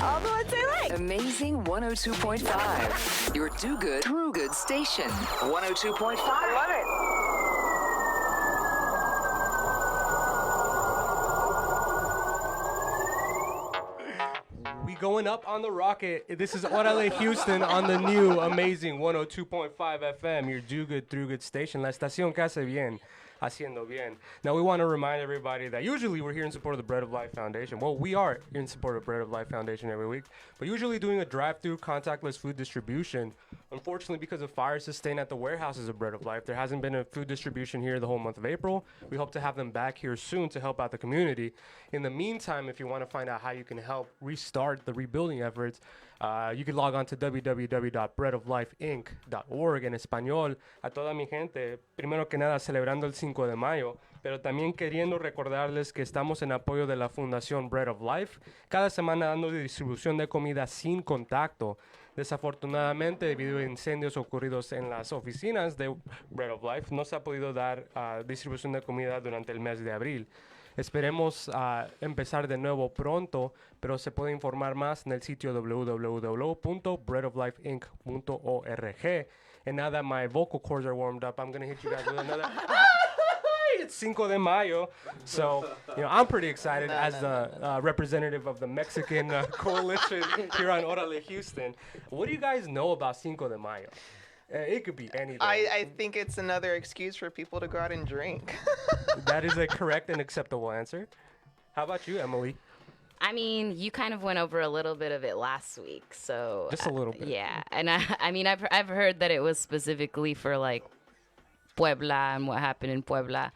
All the ones I like. Amazing 102.5. Your do good, true good station. 102.5. I love it. We going up on the rocket. This is ORALE Houston on the new amazing 102.5 FM, your do good, through good station. La estación que hace bien, haciendo bien. Now, we want to remind everybody that usually we're here in support of the Bread of Life Foundation. Well, we are in support of Bread of Life Foundation every week, but usually doing a drive-through contactless food distribution. Unfortunately, because of fires sustained at the warehouses of Bread of Life, there hasn't been a food distribution here the whole month of April. We hope to have them back here soon to help out the community. In the meantime, if you want to find out how you can help restart the rebuilding efforts, you can log on to www.breadoflifeinc.org en español. A toda mi gente, primero que nada celebrando el Cinco de Mayo, pero también queriendo recordarles que estamos en apoyo de la Fundación Bread of Life, cada semana dando distribución de comida sin contacto. Desafortunadamente, debido a incendios ocurridos en las oficinas de Bread of Life, no se ha podido dar distribución de comida durante el mes de abril. Esperemos empezar de nuevo pronto, pero se puede informar más en el sitio www.breadoflifeinc.org. And now that my vocal cords are warmed up, I'm going to hit you guys with another... It's Cinco de Mayo, so I'm pretty excited as the representative of the Mexican coalition here on Orale Houston. What do you guys know about Cinco de Mayo? It could be anything. I think it's another excuse for people to go out and drink. That is a correct and acceptable answer. How about you, Emily? I mean, you kind of went over a little bit of it last week, so just a little bit. Yeah, and I mean, I've heard that it was specifically for like Puebla and what happened in Puebla,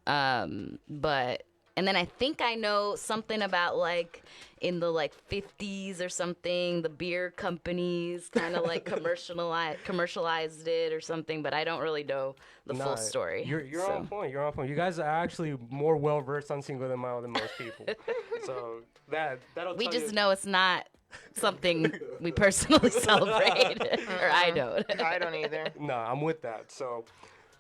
but and then I think I know something about like in the like 50s or something, the beer companies kind of like commercialized it or something, but I don't really know the full story. You're on point. You're on point. You guys are actually more well versed on Cinco de Mayo than most people. So that'll. We just know it's not something we personally celebrate, or I don't. I don't either. No, I'm with that. So,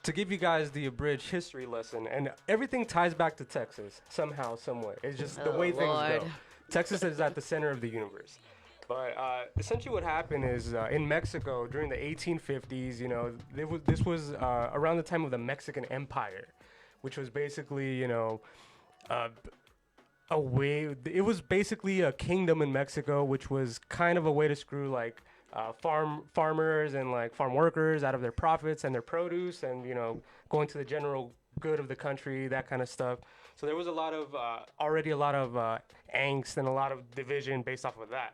to give you guys the abridged history lesson, and everything ties back to Texas somehow, some way. It's just the way things go. Texas is at the center of the universe. But essentially what happened is in Mexico during the 1850s, this was around the time of the Mexican Empire, which was basically, a way, it was basically a kingdom in Mexico, which was kind of a way to screw like farmers and like farm workers out of their profits and their produce and, going to the general good of the country, that kind of stuff. So there was already a lot of angst and a lot of division based off of that.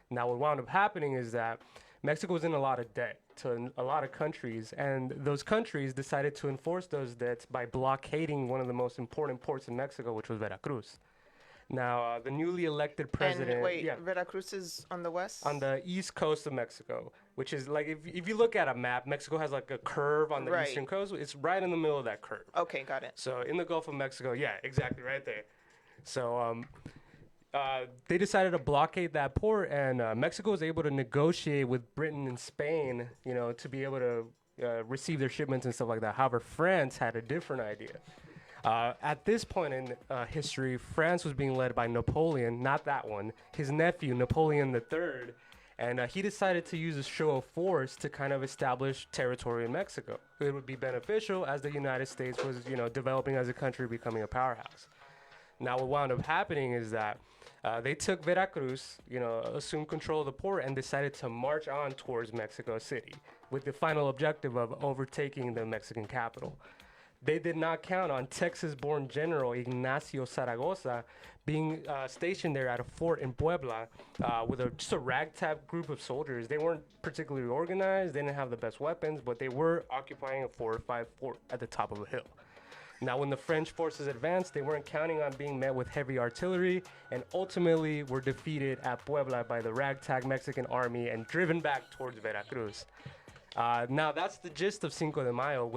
Now what wound up happening is that Mexico was in a lot of debt to a lot of countries, and those countries decided to enforce those debts by blockading one of the most important ports in Mexico, which was Veracruz. Now, the newly elected president... And wait, Veracruz is on the west? On the east coast of Mexico, which is like, if you look at a map, Mexico has like a curve on the eastern coast. It's right in the middle of that curve. Okay, got it. So in the Gulf of Mexico, yeah, exactly, right there. So they decided to blockade that port, and Mexico was able to negotiate with Britain and Spain, to be able to receive their shipments and stuff like that. However, France had a different idea. At this point in history, France was being led by Napoleon, not that one, his nephew, Napoleon III, and he decided to use a show of force to kind of establish territory in Mexico. It would be beneficial as the United States was, developing as a country, becoming a powerhouse. Now, what wound up happening is that they took Veracruz, assumed control of the port, and decided to march on towards Mexico City with the final objective of overtaking the Mexican capital. They did not count on Texas-born General Ignacio Zaragoza being stationed there at a fort in Puebla with just a ragtag group of soldiers. They weren't particularly organized, they didn't have the best weapons, but they were occupying a fortified fort at the top of a hill. Now, when the French forces advanced, they weren't counting on being met with heavy artillery, and ultimately were defeated at Puebla by the ragtag Mexican army and driven back towards Veracruz. Now, that's the gist of Cinco de Mayo.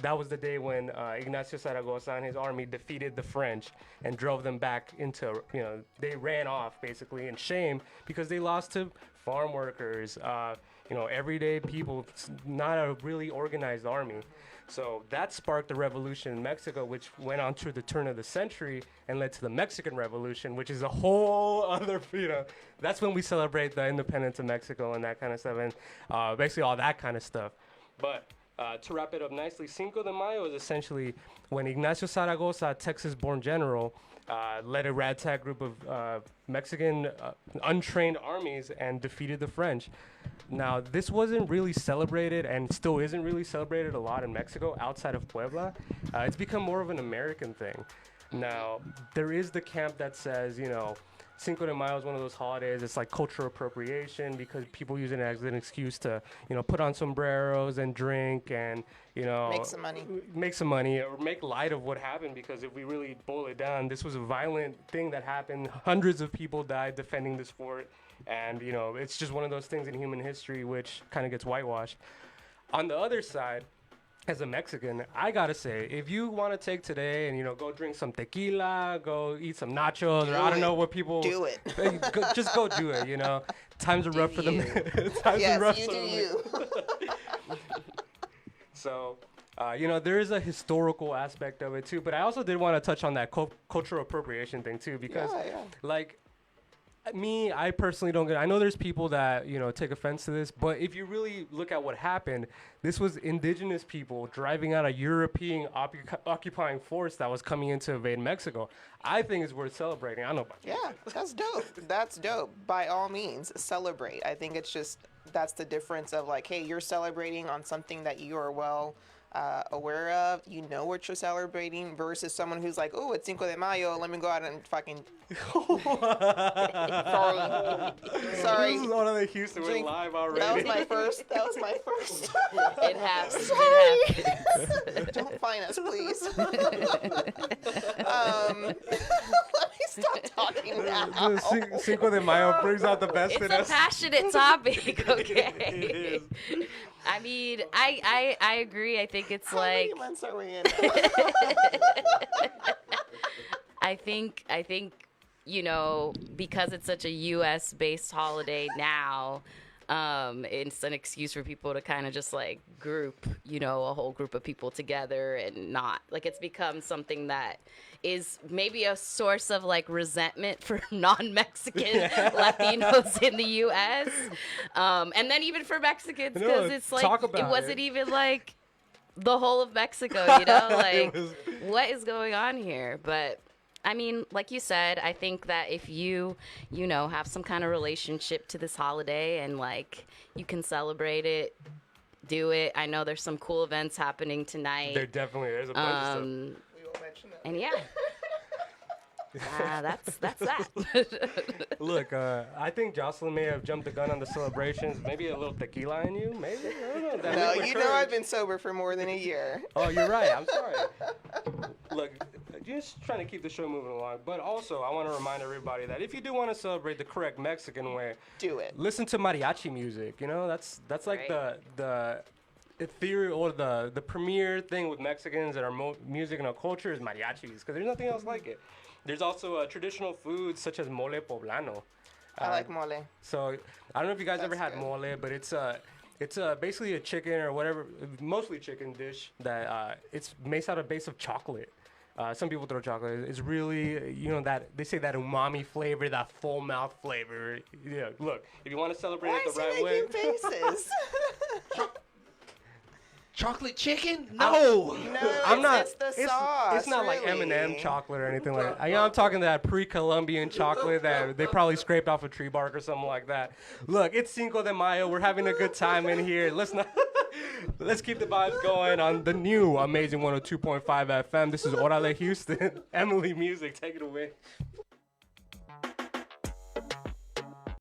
That was the day when Ignacio Zaragoza and his army defeated the French and drove them back into, they ran off basically in shame because they lost to farm workers, everyday people, not a really organized army. So that sparked the revolution in Mexico, which went on to the turn of the century and led to the Mexican Revolution, which is a whole other, that's when we celebrate the independence of Mexico and that kind of stuff, and basically all that kind of stuff. But to wrap it up nicely, Cinco de Mayo is essentially when Ignacio Zaragoza, Texas-born general, led a ragtag group of Mexican untrained armies and defeated the French. Now, this wasn't really celebrated and still isn't really celebrated a lot in Mexico outside of Puebla. It's become more of an American thing. Now, there is the camp that says, Cinco de Mayo is one of those holidays. It's like cultural appropriation because people use it as an excuse to, put on sombreros and drink and, Make some money. Make some money or make light of what happened, because if we really boil it down, this was a violent thing that happened. Hundreds of people died defending this fort. And, it's just one of those things in human history which kind of gets whitewashed. On the other side, as a Mexican, I gotta say, if you want to take today and go drink some tequila, go eat some nachos, or I don't know what people do it. Just go do it. Times are rough for them. Times yes, are rough you for do them. you. So, there is a historical aspect of it too. But I also did want to touch on that cultural appropriation thing too, because I personally don't get it. I know there's people that, take offense to this, but if you really look at what happened, this was indigenous people driving out a European occupying force that was coming in to invade Mexico. I think it's worth celebrating. I don't know about you. Yeah, that's dope. That's dope. By all means, celebrate. I think it's just, that's the difference of like, hey, you're celebrating on something that you are well aware of, what you're celebrating, versus someone who's like, oh, it's Cinco de Mayo, let me go out and fucking sorry. This is ORALE Houston. We're live already. That was my first. It happens. It happens. Don't fine us, please. Let me stop talking now. Cinco de Mayo brings out the best in It's us. a passionate topic, okay? It is. I mean, I agree. I think it's How like many months are we in? I think because it's such a U.S. based holiday now, it's an excuse for people to kind of just like group, a whole group of people together, and not like it's become something that is maybe a source of like resentment for non-Mexican Latinos in the U.S. And then even for Mexicans, because it's like it wasn't even like the whole of Mexico, like what is going on here? But I mean, like you said, I think that if you have some kind of relationship to this holiday and like you can celebrate it, do it. I know there's some cool events happening tonight. There's a bunch of stuff. We won't mention that. And yeah. That's that. Look, I think Jocelyn may have jumped the gun on the celebrations. Maybe a little tequila in you, maybe? I don't know. That No, liquid you courage. know I've been sober for more than a year. Oh, you're right. I'm sorry. Look, just trying to keep the show moving along. But also, I want to remind everybody that if you do want to celebrate the correct Mexican way, Do it. listen to mariachi music. That's like Right. the ethereal or the premier thing with Mexicans and our music and our culture is mariachis, because there's nothing else like it. There's also traditional foods such as mole poblano. I like mole. So I don't know if you guys ever That's had good. mole, but it's basically a chicken or whatever, mostly chicken dish that it's made out of base of chocolate. Some people throw chocolate. It's really, that they say that umami flavor, that full mouth flavor. Yeah, look, if you want to celebrate Why it is the he right way. making faces? Chocolate chicken? No. No, I'm not. It's the sauce. It's not like really. M&M chocolate or anything like that. I'm talking that pre-Columbian chocolate that they probably scraped off a tree bark or something like that. Look, it's Cinco de Mayo. We're having a good time in here. Let's keep the vibes going on the new amazing 102.5 FM. This is ORALE Houston. Emily Music, take it away.